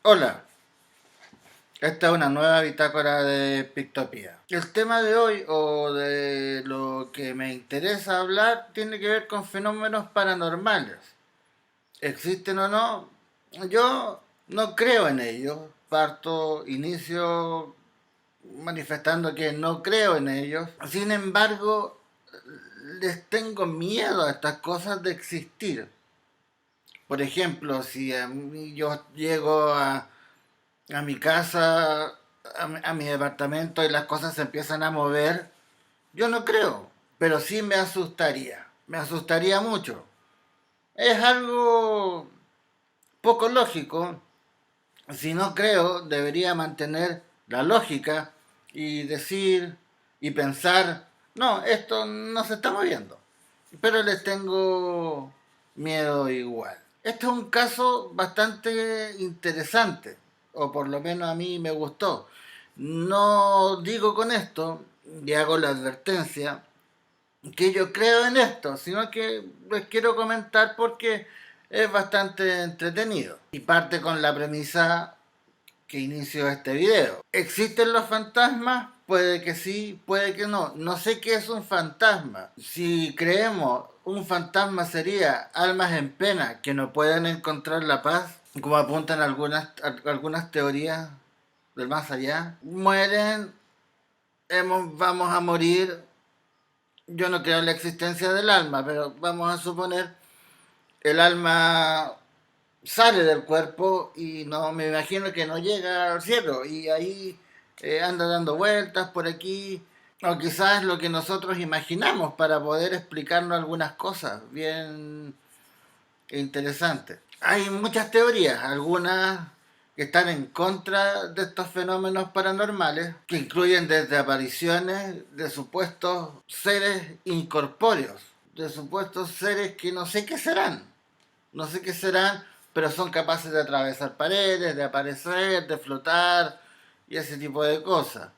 Hola, esta es una nueva bitácora de Pictopía. El tema de hoy, o de lo que me interesa hablar, tiene que ver con fenómenos paranormales. ¿Existen o no? Yo no creo en ellos. Inicio manifestando que no creo en ellos. Sin embargo, les tengo miedo a estas cosas de existir. Por ejemplo, si yo llego a mi casa, a mi departamento y las cosas se empiezan a mover, yo no creo, pero sí me asustaría mucho. Es algo poco lógico. Si no creo, debería mantener la lógica y decir y pensar, no, esto no se está moviendo, pero les tengo miedo igual. Este es un caso bastante interesante, o por lo menos a mí me gustó. No digo con esto, y hago la advertencia, que yo creo en esto, sino que les quiero comentar porque es bastante entretenido. Y parte con la premisa que inició este video. ¿Existen los fantasmas? Puede que sí, puede que no. No sé qué es un fantasma. Si creemos un fantasma sería almas en pena que no pueden encontrar la paz, como apuntan algunas teorías del más allá. Mueren, vamos a morir. Yo no creo en la existencia del alma, pero vamos a suponer el alma sale del cuerpo y no me imagino que no llega al cielo y ahí anda dando vueltas por aquí, o quizás lo que nosotros imaginamos para poder explicarnos algunas cosas bien interesantes. Hay muchas teorías, algunas que están en contra de estos fenómenos paranormales, que incluyen desde apariciones de supuestos seres incorpóreos, de supuestos seres que no sé qué serán, pero son capaces de atravesar paredes, de aparecer, de flotar y ese tipo de cosas.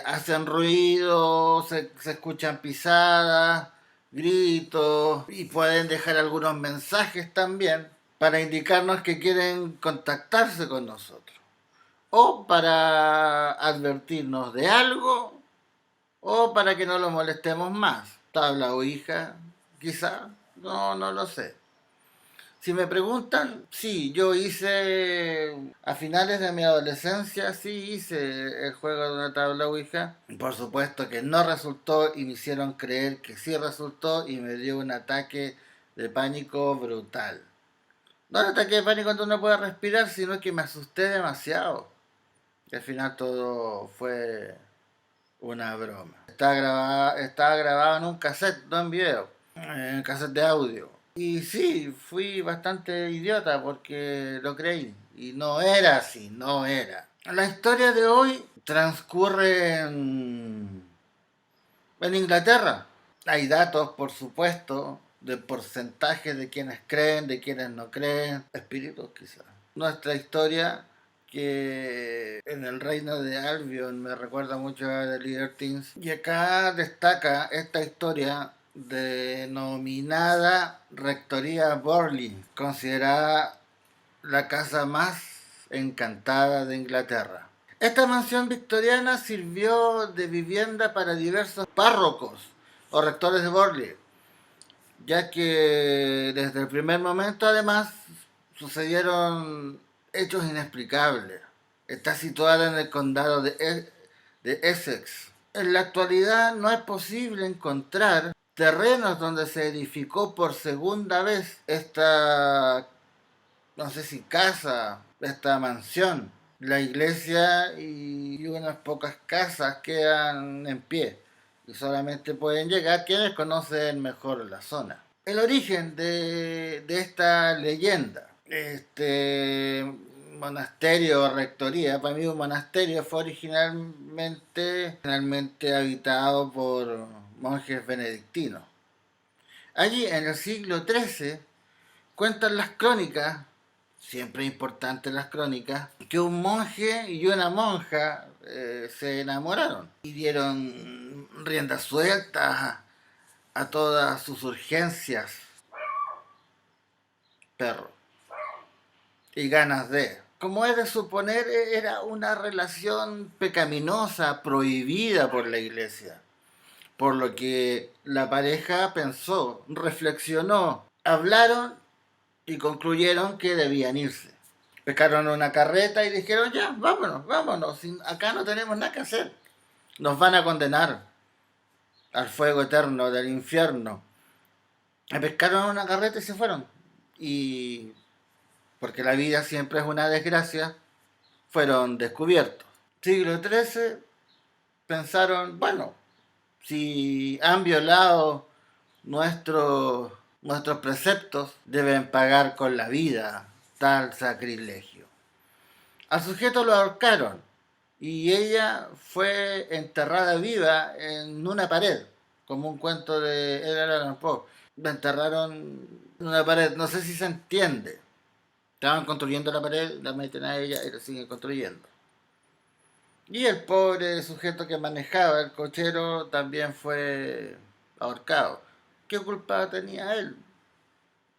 Hacen ruido, se escuchan pisadas, gritos y pueden dejar algunos mensajes también para indicarnos que quieren contactarse con nosotros o para advertirnos de algo o para que no lo molestemos más. Tabla o hija, quizá, no lo sé. Si me preguntan, sí, yo hice a finales de mi adolescencia, sí hice el juego de una tabla Ouija. Por supuesto que no resultó y me hicieron creer que sí resultó y me dio un ataque de pánico brutal. No un ataque de pánico cuando uno puede respirar, sino que me asusté demasiado. Y al final todo fue una broma. Estaba grabado en un cassette, no en video, en un cassette de audio. Y sí, fui bastante idiota porque lo creí. Y no era así, no era. La historia de hoy transcurre en Inglaterra. Hay datos, por supuesto, de porcentajes de quienes creen, de quienes no creen, espíritus quizás. Nuestra historia, que en el reino de Albion me recuerda mucho a The Libertines. Y acá destaca esta historia denominada Rectoría Borley, considerada la casa más encantada de Inglaterra. Esta mansión victoriana sirvió de vivienda para diversos párrocos o rectores de Borley, ya que desde el primer momento además sucedieron hechos inexplicables. Está situada en el condado de Essex. En la actualidad no es posible encontrar terrenos donde se edificó por segunda vez esta, no sé si casa, esta mansión. La iglesia y unas pocas casas quedan en pie y solamente pueden llegar quienes conocen mejor la zona. El origen de esta leyenda, este monasterio o rectoría, para mí un monasterio, fue originalmente habitado por monjes benedictinos. Allí en el siglo XIII cuentan las crónicas, siempre importantes las crónicas, que un monje y una monja se enamoraron y dieron rienda suelta a todas sus urgencias, perro, y ganas de. como es de suponer, era una relación pecaminosa, prohibida por la iglesia. Por lo que la pareja pensó, reflexionó, hablaron y concluyeron que debían irse. Pescaron una carreta y dijeron, ya, vámonos, vámonos, acá no tenemos nada que hacer. Nos van a condenar al fuego eterno del infierno. Pescaron una carreta y se fueron. Y porque la vida siempre es una desgracia, fueron descubiertos. Siglo XIII pensaron, bueno, si han violado nuestros preceptos, deben pagar con la vida tal sacrilegio. Al sujeto lo ahorcaron y ella fue enterrada viva en una pared, como un cuento de Edgar Allan Poe. La enterraron en una pared, no sé si se entiende. Estaban construyendo la pared, la meten a ella y la siguen construyendo. Y el pobre sujeto que manejaba el cochero también fue ahorcado. ¿Qué culpa tenía él?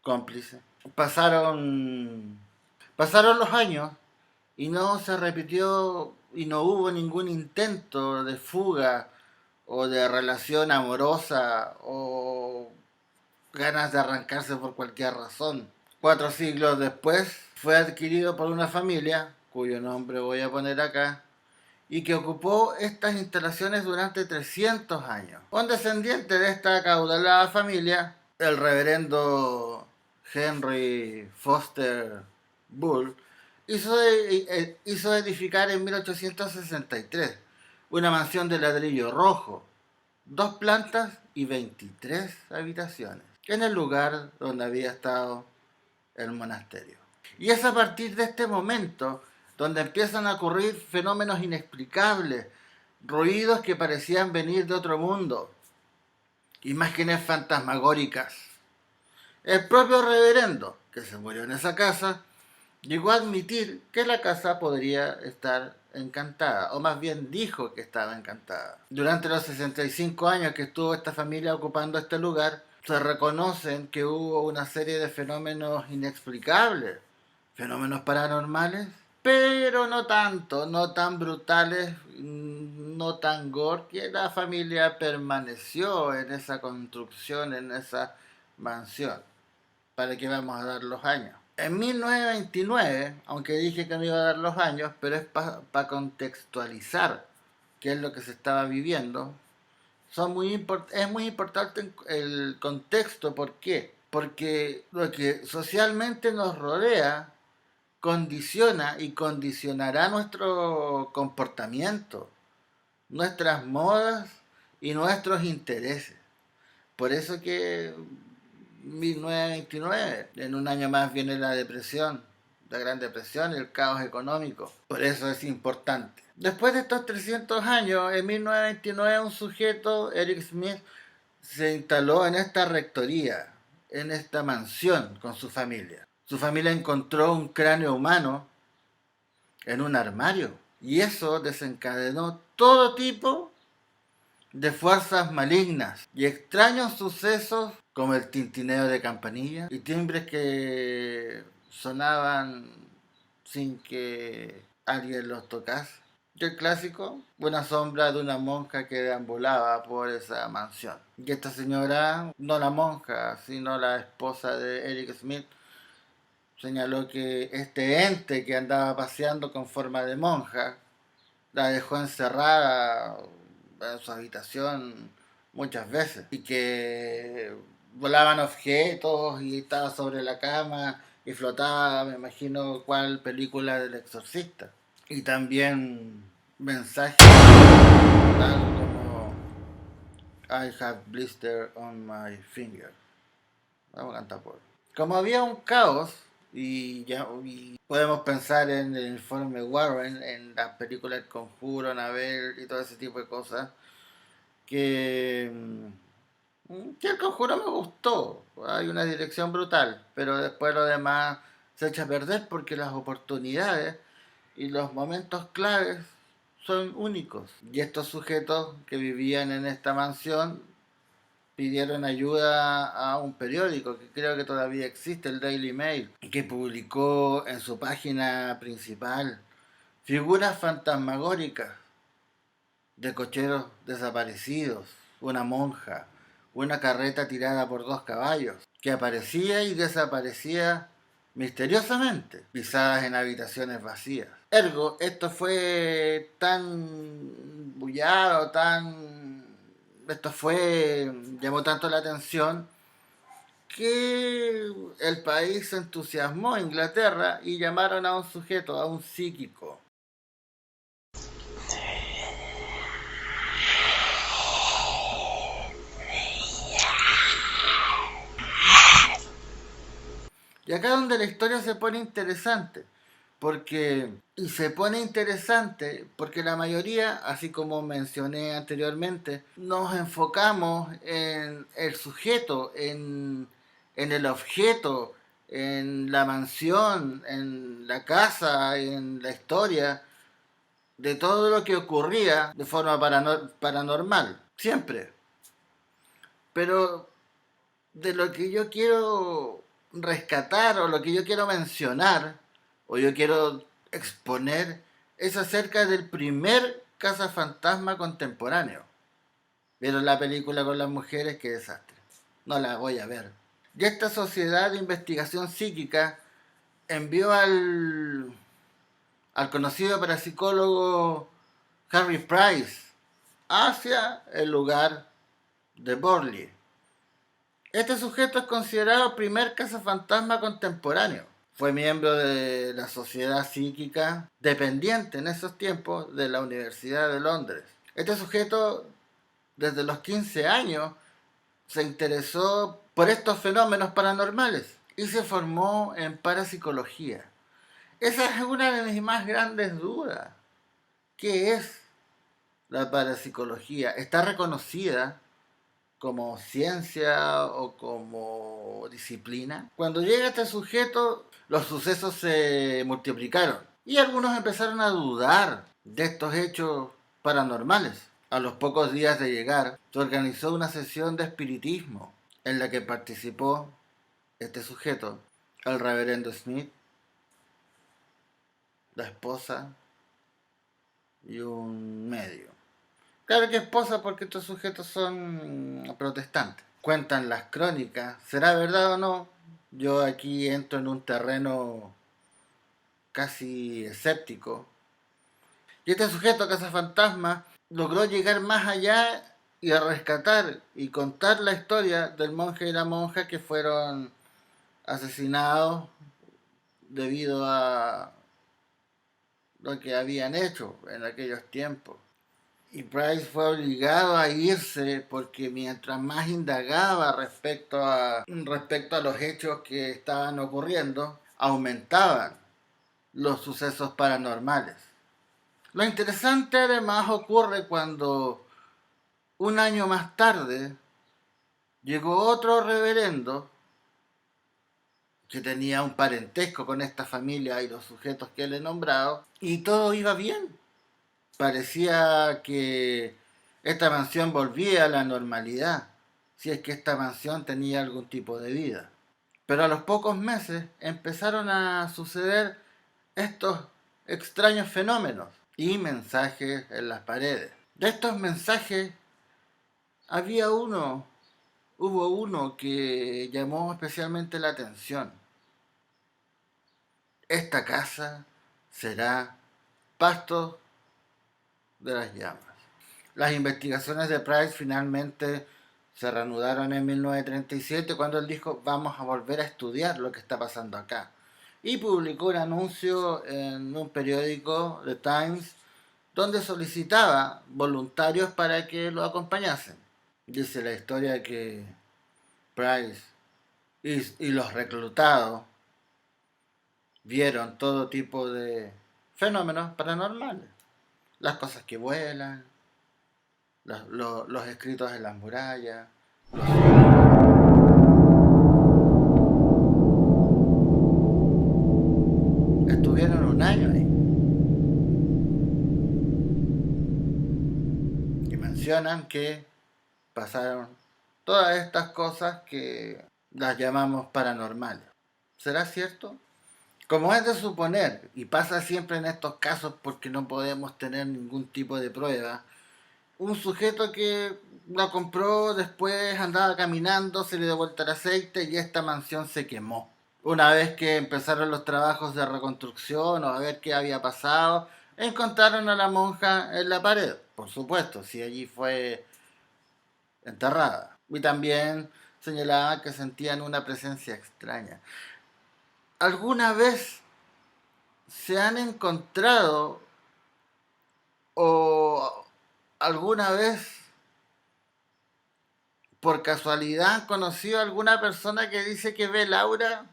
Cómplice. Pasaron los años y no se repitió y no hubo ningún intento de fuga o de relación amorosa o ganas de arrancarse por cualquier razón. 4 siglos después fue adquirido por una familia, cuyo nombre voy a poner acá, y que ocupó estas instalaciones durante 300 años. Un descendiente de esta acaudalada familia, el reverendo Henry Foster Bull, hizo edificar en 1863 una mansión de ladrillo rojo, 2 plantas y 23 habitaciones, en el lugar donde había estado el monasterio. Y es a partir de este momento donde empiezan a ocurrir fenómenos inexplicables, ruidos que parecían venir de otro mundo, imágenes fantasmagóricas. El propio reverendo, que se murió en esa casa, llegó a admitir que la casa podría estar encantada, o más bien dijo que estaba encantada. Durante los 65 años que estuvo esta familia ocupando este lugar, se reconocen que hubo una serie de fenómenos inexplicables, fenómenos paranormales, pero no tanto, no tan brutales, no tan gore, que la familia permaneció en esa construcción, en esa mansión. ¿Para qué vamos a dar los años? En 1929, aunque dije que no iba a dar los años, pero es para contextualizar qué es lo que se estaba viviendo, es muy importante el contexto. ¿Por qué? Porque lo que socialmente nos rodea condiciona y condicionará nuestro comportamiento, nuestras modas y nuestros intereses. Por eso que 1929, en un año más viene la depresión, la Gran Depresión y el caos económico. Por eso es importante. Después de estos 300 años, en 1929 un sujeto, Eric Smith, se instaló en esta rectoría, en esta mansión con su familia. Su familia encontró un cráneo humano en un armario y eso desencadenó todo tipo de fuerzas malignas y extraños sucesos como el tintineo de campanillas y timbres que sonaban sin que alguien los tocase. Y el clásico, una sombra de una monja que deambulaba por esa mansión. Y esta señora, no la monja, sino la esposa de Eric Smith, señaló que este ente que andaba paseando con forma de monja la dejó encerrada en su habitación muchas veces y que volaban objetos y estaba sobre la cama y flotaba, me imagino, cuál película del exorcista. Y también mensajes tal como I have blister on my finger. Vamos a cantar por. Como había un caos, y podemos pensar en el informe Warren, en las películas El Conjuro, Annabelle y todo ese tipo de cosas, que, que El Conjuro me gustó. Hay una dirección brutal, pero después lo demás se echa a perder porque las oportunidades y los momentos claves son únicos. Y estos sujetos que vivían en esta mansión pidieron ayuda a un periódico que creo que todavía existe, el Daily Mail, que publicó en su página principal figuras fantasmagóricas de cocheros desaparecidos, una monja, una carreta tirada por 2 caballos, que aparecía y desaparecía misteriosamente, pisadas en habitaciones vacías. Ergo, esto fue tan bullado, llamó tanto la atención que el país se entusiasmó, Inglaterra, y llamaron a un sujeto, a un psíquico. Y acá es donde la historia se pone interesante, porque la mayoría, así como mencioné anteriormente, nos enfocamos en el sujeto, en el objeto, en la mansión, en la casa, en la historia, de todo lo que ocurría de forma paranormal, siempre. Pero de lo que yo quiero rescatar o lo que yo quiero mencionar o yo quiero exponer es acerca del primer cazafantasma contemporáneo. ¿Vieron la película con las mujeres? Qué desastre. No la voy a ver. Y esta sociedad de investigación psíquica envió al conocido parapsicólogo Harry Price hacia el lugar de Borley. Este sujeto es considerado el primer cazafantasma contemporáneo. Fue miembro de la Sociedad Psíquica, dependiente en esos tiempos de la Universidad de Londres. Este sujeto, desde los 15 años, se interesó por estos fenómenos paranormales y se formó en parapsicología. Esa es una de mis más grandes dudas. ¿Qué es la parapsicología? ¿Está reconocida como ciencia o como disciplina? Cuando llega este sujeto, los sucesos se multiplicaron y algunos empezaron a dudar de estos hechos paranormales. A los pocos días de llegar, se organizó una sesión de espiritismo en la que participó este sujeto, el reverendo Smith, la esposa y un medio. Claro que esposa, porque estos sujetos son protestantes. Cuentan las crónicas, ¿será verdad o no? Yo aquí entro en un terreno casi escéptico. Y este sujeto, cazafantasma, logró llegar más allá y a rescatar y contar la historia del monje y la monja que fueron asesinados debido a lo que habían hecho en aquellos tiempos. Y Price fue obligado a irse porque mientras más indagaba respecto a los hechos que estaban ocurriendo, aumentaban los sucesos paranormales. Lo interesante además ocurre cuando un año más tarde llegó otro reverendo que tenía un parentesco con esta familia y los sujetos que le he nombrado, y todo iba bien. Parecía que esta mansión volvía a la normalidad, si es que esta mansión tenía algún tipo de vida. Pero a los pocos meses empezaron a suceder estos extraños fenómenos y mensajes en las paredes. De estos mensajes hubo uno que llamó especialmente la atención. Esta casa será pasto de las llamas. Las investigaciones de Price finalmente se reanudaron en 1937 cuando él dijo: vamos a volver a estudiar lo que está pasando acá. Y publicó un anuncio en un periódico, The Times, donde solicitaba voluntarios para que lo acompañasen. Dice la historia que Price y los reclutados vieron todo tipo de fenómenos paranormales. Las cosas que vuelan, los escritos en las murallas, estuvieron un año ahí. Y mencionan que pasaron todas estas cosas que las llamamos paranormales. ¿Será cierto? Como es de suponer, y pasa siempre en estos casos porque no podemos tener ningún tipo de prueba, un sujeto que la compró, después andaba caminando, se le dio vuelta el aceite y esta mansión se quemó. Una vez que empezaron los trabajos de reconstrucción o a ver qué había pasado, encontraron a la monja en la pared, por supuesto, si allí fue enterrada. Y también señalaban que sentían una presencia extraña. ¿Alguna vez se han encontrado o alguna vez por casualidad han conocido a alguna persona que dice que ve Laura?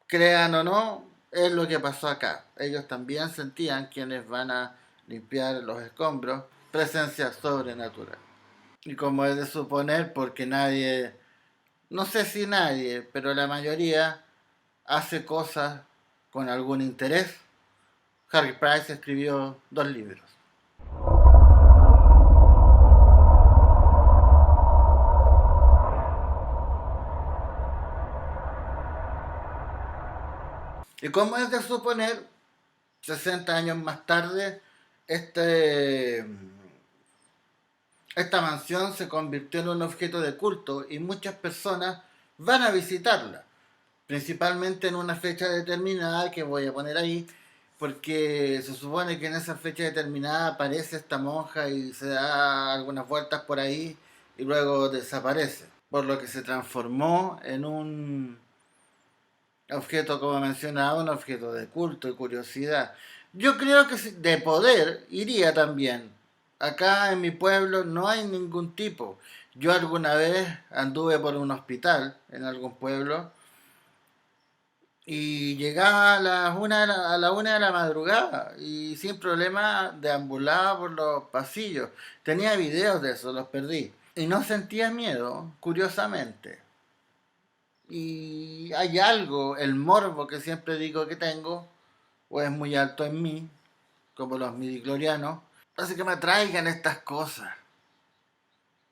Crean o no, es lo que pasó acá. Ellos también sentían, quienes van a limpiar los escombros, presencia sobrenatural. Y como es de suponer, porque nadie, no sé si nadie, pero la mayoría hace cosas con algún interés, Harry Price escribió 2 libros. Y como es de suponer, 60 años más tarde, este, esta mansión se convirtió en un objeto de culto y muchas personas van a visitarla, principalmente en una fecha determinada que voy a poner ahí, porque se supone que en esa fecha determinada aparece esta monja y se da algunas vueltas por ahí y luego desaparece, por lo que se transformó en un objeto, como mencionaba, un objeto de culto y curiosidad. Yo creo que de poder iría también. Acá en mi pueblo no hay ningún tipo. Yo alguna vez anduve por un hospital en algún pueblo y llegaba a la 1 de la madrugada y sin problema deambulaba por los pasillos. Tenía videos de eso, los perdí. Y no sentía miedo, curiosamente. Y hay algo, el morbo que siempre digo que tengo, o es muy alto en mí, como los midiclorianos, hace que me atraigan estas cosas.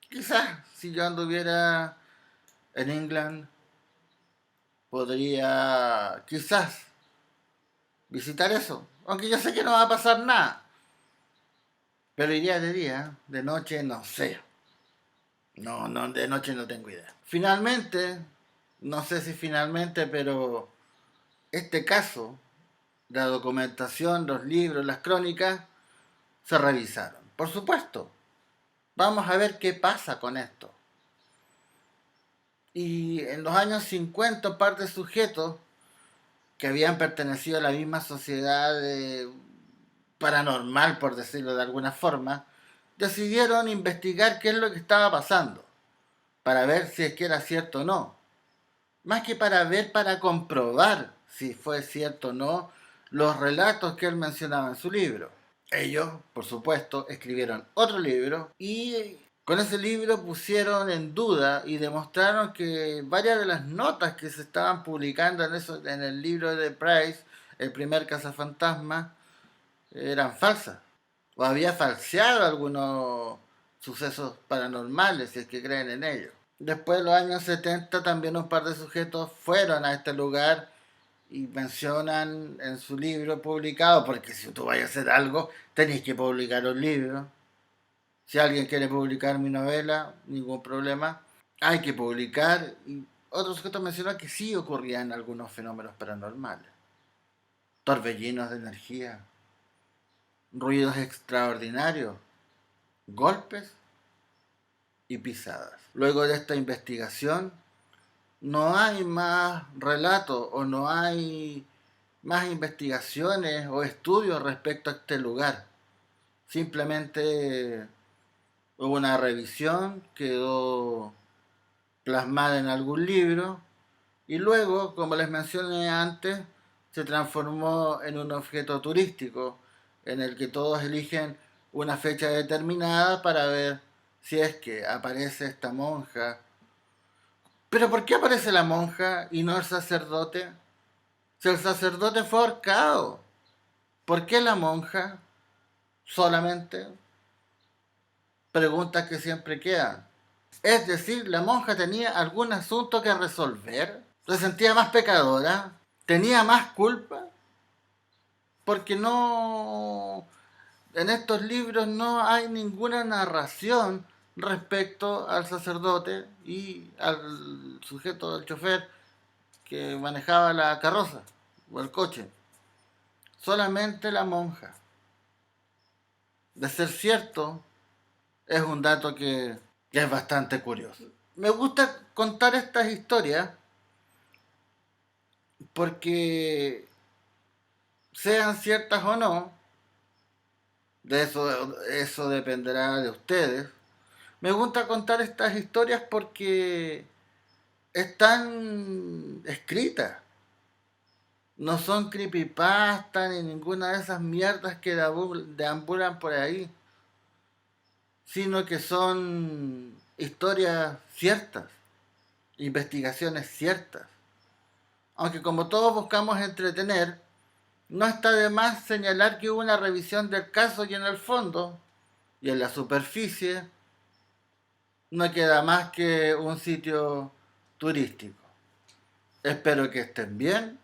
Quizás si yo anduviera en England, podría quizás visitar eso. Aunque yo sé que no va a pasar nada. Pero iría de día, de noche no sé. No, no, de noche no tengo idea. Finalmente, no sé si finalmente, pero este caso, la documentación, los libros, las crónicas, se revisaron. Por supuesto, vamos a ver qué pasa con esto. Y en los años 50, un par de sujetos que habían pertenecido a la misma sociedad paranormal, por decirlo de alguna forma, decidieron investigar qué es lo que estaba pasando, para ver si es que era cierto o no. Más que para ver, para comprobar si fue cierto o no los relatos que él mencionaba en su libro. Ellos, por supuesto, escribieron otro libro y con ese libro pusieron en duda y demostraron que varias de las notas que se estaban publicando en el libro de Price, el primer cazafantasma, eran falsas. O había falseado algunos sucesos paranormales, si es que creen en ellos. Después, en los años 70, también un par de sujetos fueron a este lugar y mencionan en su libro publicado, porque si tú vas a hacer algo, tenéis que publicar un libro. Si alguien quiere publicar mi novela, ningún problema. Hay que publicar. Y otros sujetos mencionan que sí ocurrían algunos fenómenos paranormales. Torbellinos de energía, ruidos extraordinarios, golpes y pisadas. Luego de esta investigación, no hay más relatos o no hay más investigaciones o estudios respecto a este lugar. Simplemente hubo una revisión, quedó plasmada en algún libro y luego, como les mencioné antes, se transformó en un objeto turístico en el que todos eligen una fecha determinada para ver si es que aparece esta monja. Pero ¿por qué aparece la monja y no el sacerdote? Si el sacerdote fue ahorcado, ¿por qué la monja solamente? Preguntas que siempre quedan. Es decir, la monja tenía algún asunto que resolver, se sentía más pecadora, tenía más culpa, porque no, en estos libros no hay ninguna narración respecto al sacerdote y al sujeto del chofer que manejaba la carroza o el coche. Solamente la monja. De ser cierto, es un dato que es bastante curioso. Me gusta contar estas historias porque, sean ciertas o no, eso dependerá de ustedes. Me gusta contar estas historias porque están escritas. No son creepypasta ni ninguna de esas mierdas que deambulan por ahí, sino que son historias ciertas, investigaciones ciertas. Aunque como todos buscamos entretener, no está de más señalar que hubo una revisión del caso y en el fondo, y en la superficie, no queda más que un sitio turístico. Espero que estén bien.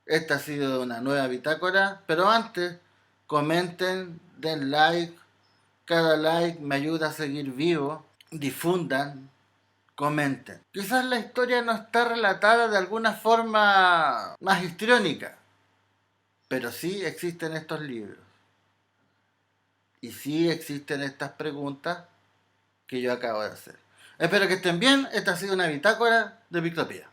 Esta ha sido una nueva bitácora, pero antes comenten, den like, cada like me ayuda a seguir vivo, difundan, comenten. Quizás la historia no está relatada de alguna forma más histriónica, pero sí existen estos libros y sí existen estas preguntas que yo acabo de hacer. Espero que estén bien, esta ha sido una bitácora de Pictopía.